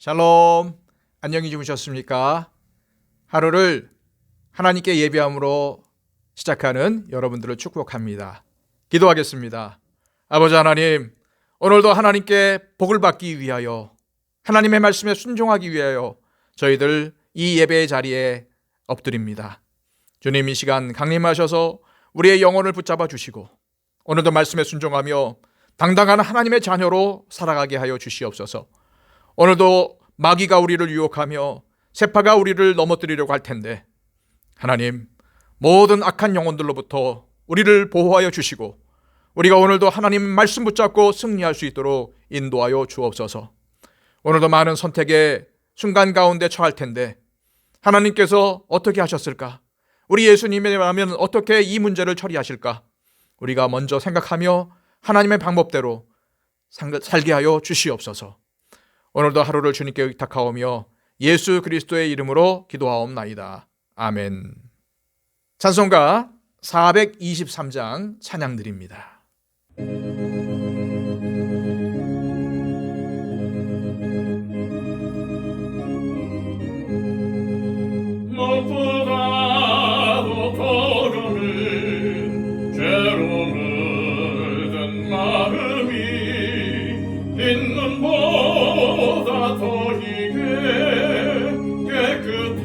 샬롬, 안녕히 주무셨습니까? 하루를 하나님께 예배함으로 시작하는 여러분들을 축복합니다. 기도하겠습니다. 아버지 하나님, 오늘도 하나님께 복을 받기 위하여, 하나님의 말씀에 순종하기 위하여 저희들 이 예배의 자리에 엎드립니다. 주님, 이 시간 강림하셔서 우리의 영혼을 붙잡아 주시고 오늘도 말씀에 순종하며 당당한 하나님의 자녀로 살아가게 하여 주시옵소서. 오늘도 마귀가 우리를 유혹하며 세파가 우리를 넘어뜨리려고 할 텐데 하나님, 모든 악한 영혼들로부터 우리를 보호하여 주시고 우리가 오늘도 하나님 말씀 붙잡고 승리할 수 있도록 인도하여 주옵소서. 오늘도 많은 선택의 순간 가운데 처할 텐데 하나님께서 어떻게 하셨을까? 우리 예수님이라면 어떻게 이 문제를 처리하실까? 우리가 먼저 생각하며 하나님의 방법대로 살게 하여 주시옵소서. 오늘도 하루를 주님께 의탁하오며 예수 그리스도의 이름으로 기도하옵나이다. 아멘. 찬송가 423장 찬양드립니다. 무엇보다도 더러운 죄로 묻은 마음이 있는 보다 더 이게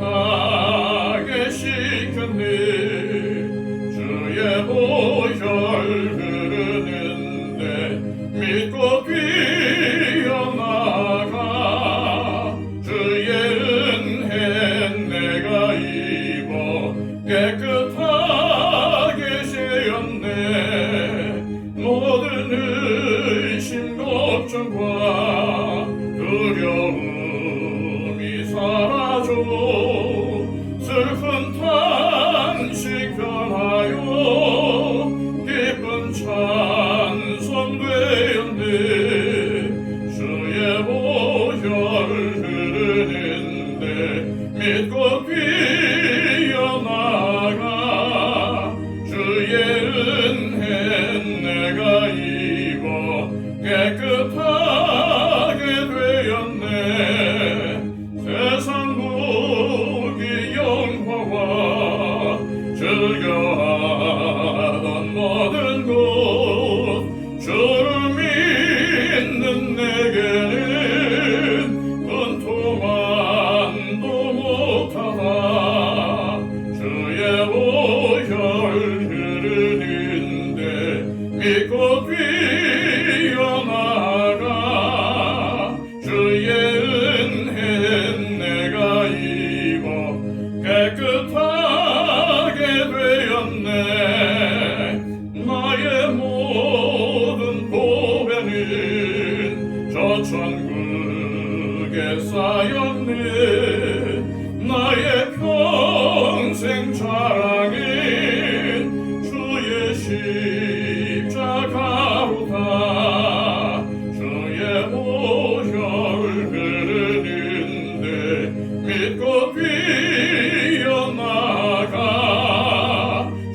깨끗하게 씻겼네. 주의 보혈 흐르는데 믿고 뛰어나가. 주의 은혜 내가 입어 깨끗하게 세웠네. 모든 의심 걱정과 두려움이 사라져 슬픈 탄식 변하여 기쁜 찬송 되었네. 주의 보혈 흐르는데 믿고 뛰어나가. 주의 은혜 내가 입어 깨끗하게 되었네. 세상 무기 영화와 즐겨하던 모든 것 주를 믿는 내게는 분토만도 못하다. 주의 보혈 흐르는데 믿고 뛰어나가. 주의 은혜 내가 입어 깨끗하게 되었네. 나의 모든 보배는 저 천국에 쌓였네. 나의 평생 자랑은 주의 십자가로다. 주의 보혈 흐르는데 믿고 뛰어나가.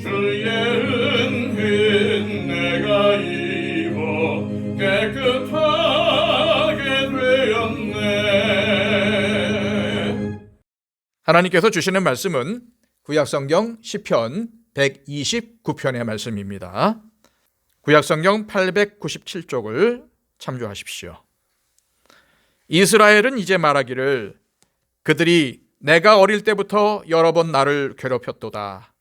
주의 은혜 내가 입어 깨끗하게 되었네. 하나님께서 주시는 말씀은 구약성경 시편 129편의 말씀입니다. 구약성경 897쪽을 참조하십시오. 이스라엘은 이제 말하기를 그들이 내가 어릴 때부터 여러 번 나를 괴롭혔도다.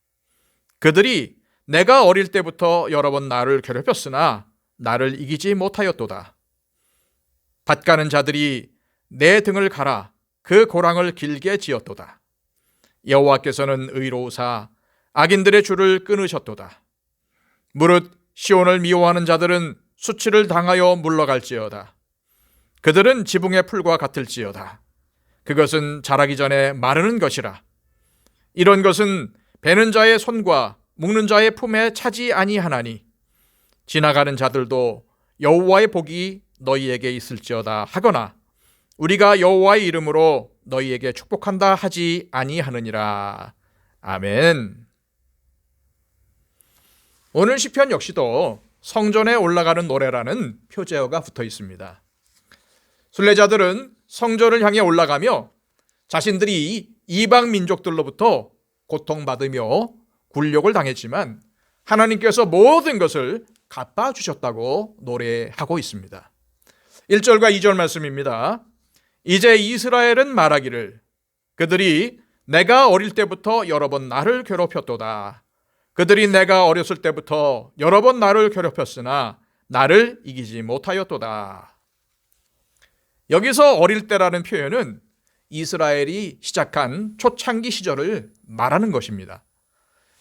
그들이 내가 어릴 때부터 여러 번 나를 괴롭혔으나 나를 이기지 못하였도다. 밭 가는 자들이 내 등을 갈아 그 고랑을 길게 지었도다. 여호와께서는 의로우사 악인들의 줄을 끊으셨도다. 무릇 시온을 미워하는 자들은 수치를 당하여 물러갈지어다. 그들은 지붕의 풀과 같을지어다. 그것은 자라기 전에 마르는 것이라. 이런 것은 베는 자의 손과 묶는 자의 품에 차지 아니하나니 지나가는 자들도 여호와의 복이 너희에게 있을지어다 하거나 우리가 여호와의 이름으로 너희에게 축복한다 하지 아니하느니라. 아멘. 오늘 시편 역시도 성전에 올라가는 노래라는 표제어가 붙어 있습니다. 순례자들은 성전을 향해 올라가며 자신들이 이방 민족들로부터 고통받으며 굴욕을 당했지만 하나님께서 모든 것을 갚아주셨다고 노래하고 있습니다. 1절과 2절 말씀입니다. 이제 이스라엘은 말하기를 그들이 내가 어릴 때부터 여러 번 나를 괴롭혔도다. 그들이 내가 어렸을 때부터 여러 번 나를 괴롭혔으나 나를 이기지 못하였도다. 여기서 어릴 때라는 표현은 이스라엘이 시작한 초창기 시절을 말하는 것입니다.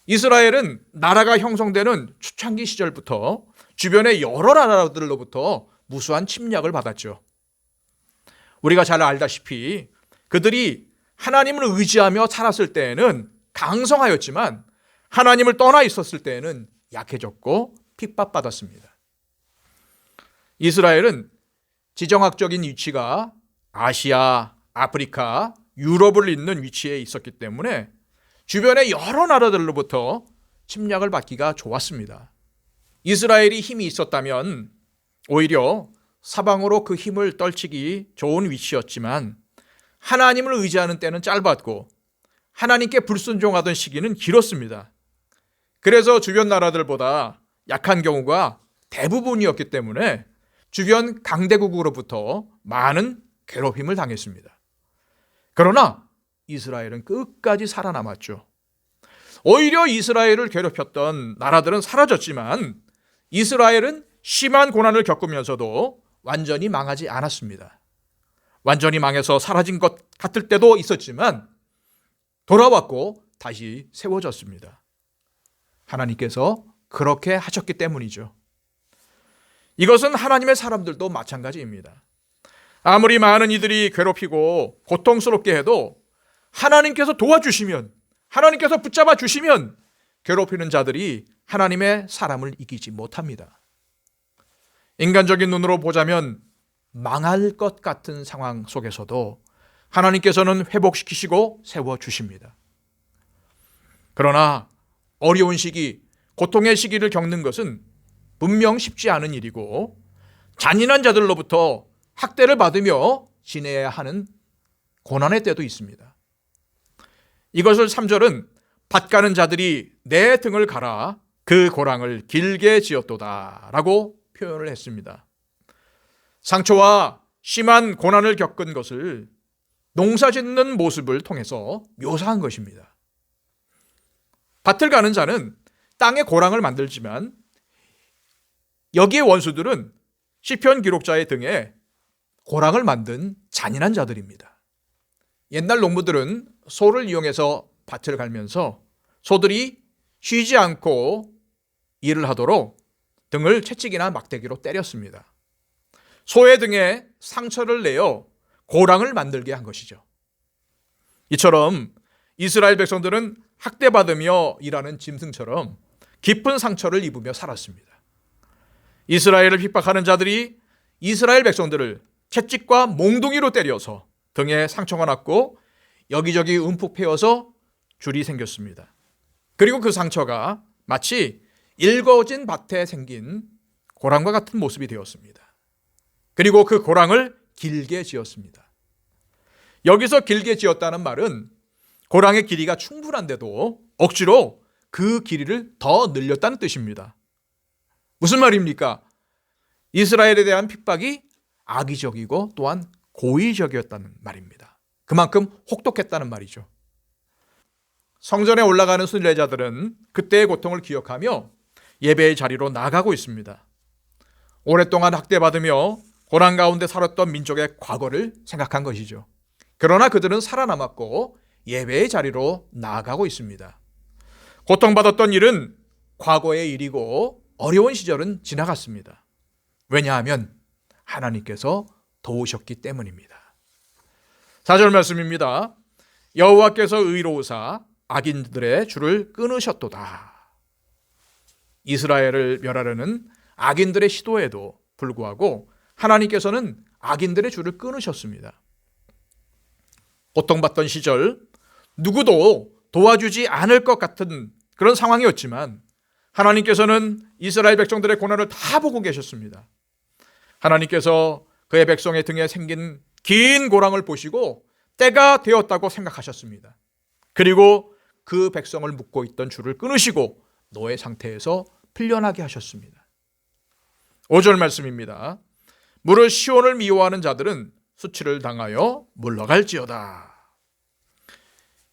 이스라엘은 나라가 형성되는 초창기 시절부터 주변의 여러 나라들로부터 무수한 침략을 받았죠. 우리가 잘 알다시피 그들이 하나님을 의지하며 살았을 때에는 강성하였지만 하나님을 떠나 있었을 때에는 약해졌고 핍박받았습니다. 이스라엘은 지정학적인 위치가 아시아, 아프리카, 유럽을 잇는 위치에 있었기 때문에 주변의 여러 나라들로부터 침략을 받기가 좋았습니다. 이스라엘이 힘이 있었다면 오히려 사방으로 그 힘을 떨치기 좋은 위치였지만 하나님을 의지하는 때는 짧았고 하나님께 불순종하던 시기는 길었습니다. 그래서 주변 나라들보다 약한 경우가 대부분이었기 때문에 주변 강대국으로부터 많은 괴롭힘을 당했습니다. 그러나 이스라엘은 끝까지 살아남았죠. 오히려 이스라엘을 괴롭혔던 나라들은 사라졌지만 이스라엘은 심한 고난을 겪으면서도 완전히 망하지 않았습니다. 완전히 망해서 사라진 것 같을 때도 있었지만 돌아왔고 다시 세워졌습니다. 하나님께서 그렇게 하셨기 때문이죠. 이것은 하나님의 사람들도 마찬가지입니다. 아무리 많은 이들이 괴롭히고 고통스럽게 해도 하나님께서 도와주시면, 하나님께서 붙잡아 주시면 괴롭히는 자들이 하나님의 사람을 이기지 못합니다. 인간적인 눈으로 보자면 망할 것 같은 상황 속에서도 하나님께서는 회복시키시고 세워주십니다. 그러나 어려운 시기, 고통의 시기를 겪는 것은 분명 쉽지 않은 일이고 잔인한 자들로부터 학대를 받으며 지내야 하는 고난의 때도 있습니다. 이것을 3절은 밭가는 자들이 내 등을 갈아 그 고랑을 길게 지었도다 라고 표현을 했습니다. 상처와 심한 고난을 겪은 것을 농사짓는 모습을 통해서 묘사한 것입니다. 밭을 가는 자는 땅에 고랑을 만들지만 여기에 원수들은 시편 기록자의 등에 고랑을 만든 잔인한 자들입니다. 옛날 농부들은 소를 이용해서 밭을 갈면서 소들이 쉬지 않고 일을 하도록 등을 채찍이나 막대기로 때렸습니다. 소의 등에 상처를 내어 고랑을 만들게 한 것이죠. 이처럼 이스라엘 백성들은 학대받으며 일하는 짐승처럼 깊은 상처를 입으며 살았습니다. 이스라엘을 핍박하는 자들이 이스라엘 백성들을 채찍과 몽둥이로 때려서 등에 상처가 났고 여기저기 움푹 패여서 줄이 생겼습니다. 그리고 그 상처가 마치 일거진 밭에 생긴 고랑과 같은 모습이 되었습니다. 그리고 그 고랑을 길게 지었습니다. 여기서 길게 지었다는 말은 고랑의 길이가 충분한데도 억지로 그 길이를 더 늘렸다는 뜻입니다. 무슨 말입니까? 이스라엘에 대한 핍박이 악의적이고 또한 고의적이었다는 말입니다. 그만큼 혹독했다는 말이죠. 성전에 올라가는 순례자들은 그때의 고통을 기억하며 예배의 자리로 나가고 있습니다. 오랫동안 학대받으며 고난 가운데 살았던 민족의 과거를 생각한 것이죠. 그러나 그들은 살아남았고 예배의 자리로 나아가고 있습니다. 고통받았던 일은 과거의 일이고 어려운 시절은 지나갔습니다. 왜냐하면 하나님께서 도우셨기 때문입니다. 4절 말씀입니다. 여호와께서 의로우사 악인들의 줄을 끊으셨도다. 이스라엘을 멸하려는 악인들의 시도에도 불구하고 하나님께서는 악인들의 줄을 끊으셨습니다. 고통받던 시절 누구도 도와주지 않을 것 같은 그런 상황이었지만 하나님께서는 이스라엘 백성들의 고난을 다 보고 계셨습니다. 하나님께서 그의 백성의 등에 생긴 긴 고랑을 보시고 때가 되었다고 생각하셨습니다. 그리고 그 백성을 묶고 있던 줄을 끊으시고 노예 상태에서 풀려나게 하셨습니다. 5절 말씀입니다. 무릇 시온을 미워하는 자들은 수치를 당하여 물러갈지어다.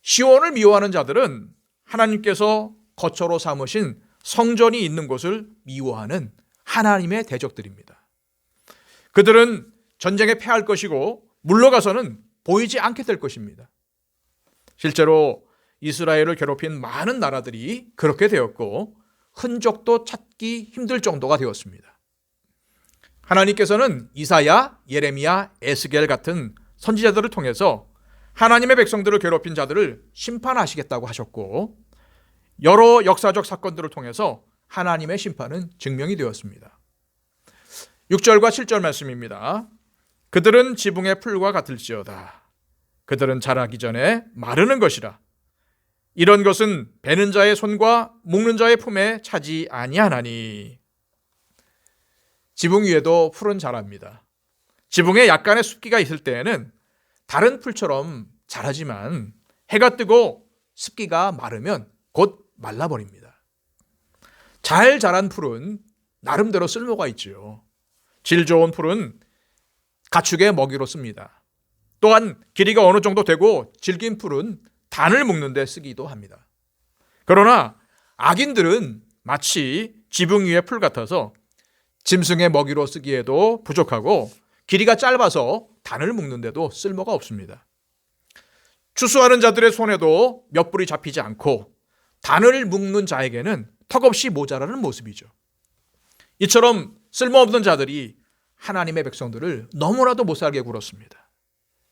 시온을 미워하는 자들은 하나님께서 거처로 삼으신 성전이 있는 곳을 미워하는 하나님의 대적들입니다. 그들은 전쟁에 패할 것이고 물러가서는 보이지 않게 될 것입니다. 실제로 이스라엘을 괴롭힌 많은 나라들이 그렇게 되었고 흔적도 찾기 힘들 정도가 되었습니다. 하나님께서는 이사야, 예레미야, 에스겔 같은 선지자들을 통해서 하나님의 백성들을 괴롭힌 자들을 심판하시겠다고 하셨고 여러 역사적 사건들을 통해서 하나님의 심판은 증명이 되었습니다. 6절과 7절 말씀입니다. 그들은 지붕의 풀과 같을지어다. 그들은 자라기 전에 마르는 것이라. 이런 것은 베는 자의 손과 묶는 자의 품에 차지 아니하나니. 지붕 위에도 풀은 자랍니다. 지붕에 약간의 습기가 있을 때에는 다른 풀처럼 자라지만 해가 뜨고 습기가 마르면 곧 말라버립니다. 잘 자란 풀은 나름대로 쓸모가 있죠. 질 좋은 풀은 가축의 먹이로 씁니다. 또한 길이가 어느 정도 되고 질긴 풀은 단을 묶는 데 쓰기도 합니다. 그러나 악인들은 마치 지붕 위의 풀 같아서 짐승의 먹이로 쓰기에도 부족하고 길이가 짧아서 단을 묶는 데도 쓸모가 없습니다. 추수하는 자들의 손에도 몇 불이 잡히지 않고 단을 묶는 자에게는 턱없이 모자라는 모습이죠. 이처럼 쓸모없는 자들이 하나님의 백성들을 너무나도 못살게 굴었습니다.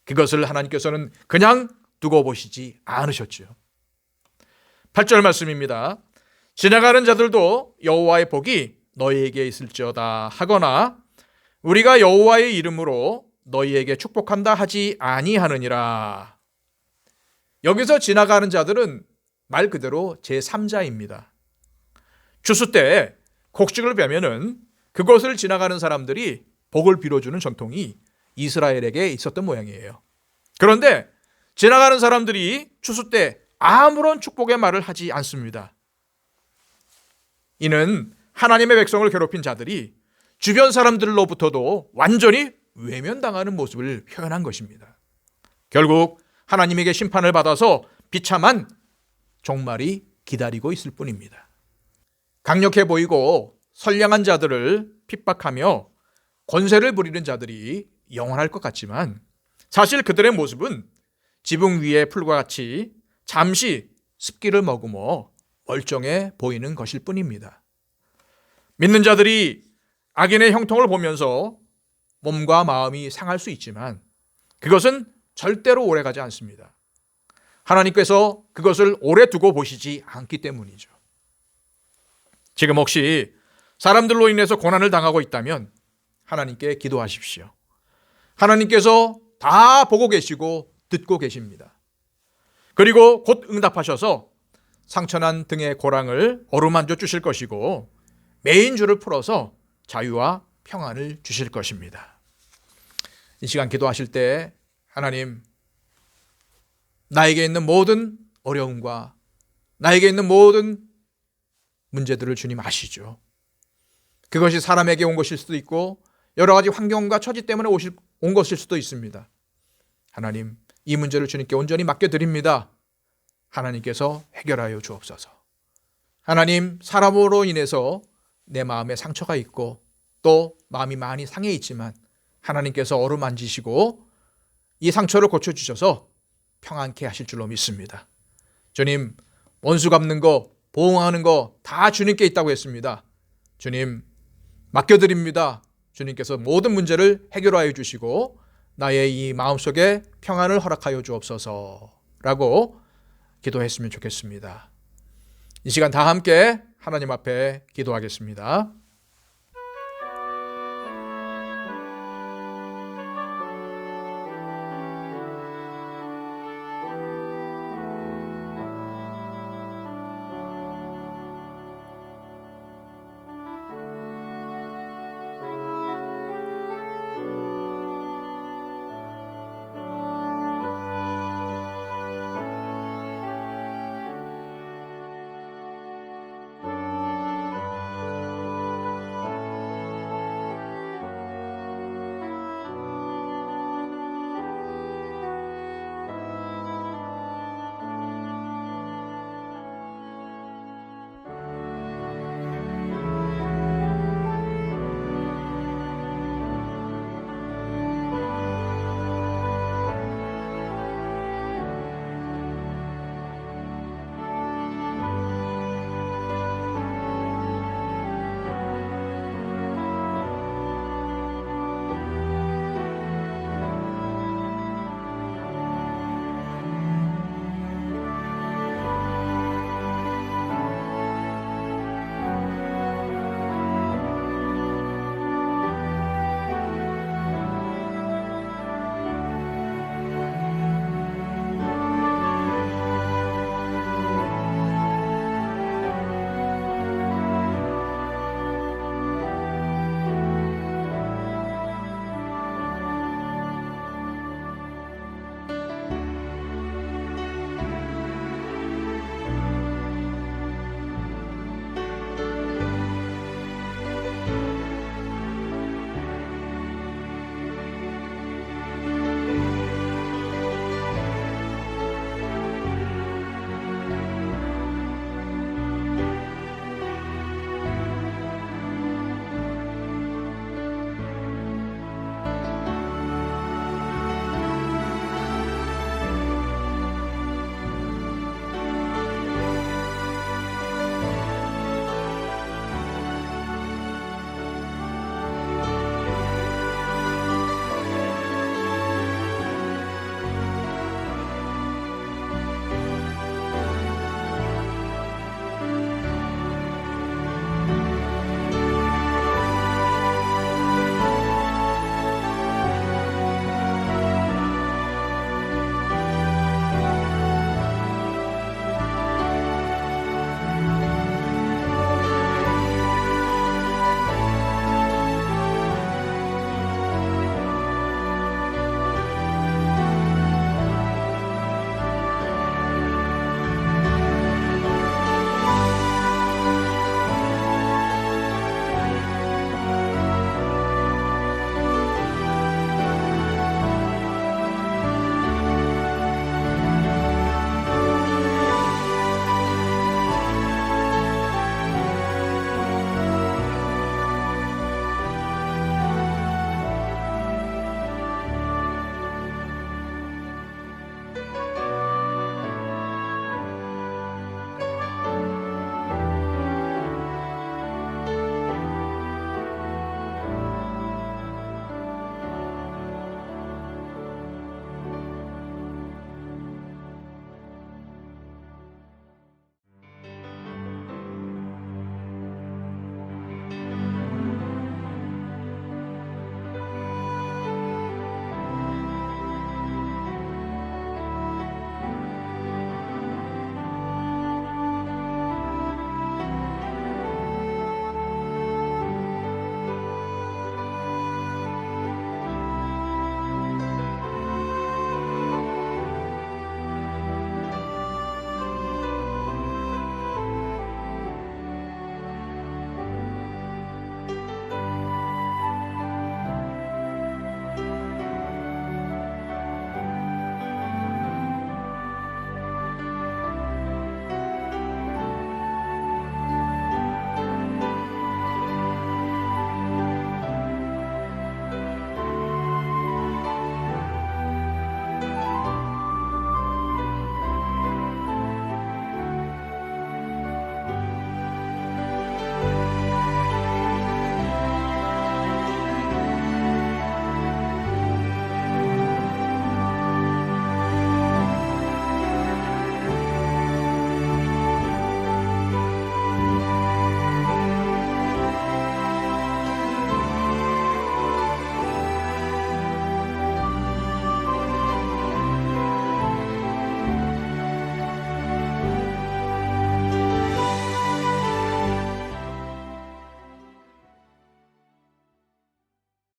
그것을 하나님께서는 그냥 두고 보시지 않으셨지요. 8절 말씀입니다. 지나가는 자들도 여호와의 복이 너희에게 있을지어다 하거나 우리가 여호와의 이름으로 너희에게 축복한다 하지 아니하느니라. 여기서 지나가는 자들은 말 그대로 제3자입니다. 추수 때 곡식을 베면은 그것을 지나가는 사람들이 복을 빌어주는 전통이 이스라엘에게 있었던 모양이에요. 그런데 지나가는 사람들이 추수 때 아무런 축복의 말을 하지 않습니다. 이는 하나님의 백성을 괴롭힌 자들이 주변 사람들로부터도 완전히 외면당하는 모습을 표현한 것입니다. 결국 하나님에게 심판을 받아서 비참한 종말이 기다리고 있을 뿐입니다. 강력해 보이고 선량한 자들을 핍박하며 권세를 부리는 자들이 영원할 것 같지만 사실 그들의 모습은 지붕 위의 풀과 같이 잠시 습기를 머금어 멀쩡해 보이는 것일 뿐입니다. 믿는 자들이 악인의 형통을 보면서 몸과 마음이 상할 수 있지만 그것은 절대로 오래가지 않습니다. 하나님께서 그것을 오래 두고 보시지 않기 때문이죠. 지금 혹시 사람들로 인해서 고난을 당하고 있다면 하나님께 기도하십시오. 하나님께서 다 보고 계시고 듣고 계십니다. 그리고 곧 응답하셔서 상처난 등의 고랑을 어루만져 주실 것이고 매인 줄을 풀어서 자유와 평안을 주실 것입니다. 이 시간 기도하실 때 하나님, 나에게 있는 모든 어려움과 나에게 있는 모든 문제들을 주님 아시죠. 그것이 사람에게 온 것일 수도 있고 여러 가지 환경과 처지 때문에 온 것일 수도 있습니다. 하나님, 이 문제를 주님께 온전히 맡겨드립니다. 하나님께서 해결하여 주옵소서. 하나님, 사람으로 인해서 내 마음에 상처가 있고 또 마음이 많이 상해 있지만 하나님께서 어루만지시고 이 상처를 고쳐주셔서 평안케 하실 줄로 믿습니다. 주님, 원수 갚는 거, 보응하는 거 다 주님께 있다고 했습니다. 주님, 맡겨드립니다. 주님께서 모든 문제를 해결하여 주시고 나의 이 마음속에 평안을 허락하여 주옵소서라고 기도했으면 좋겠습니다. 이 시간 다 함께 하나님 앞에 기도하겠습니다.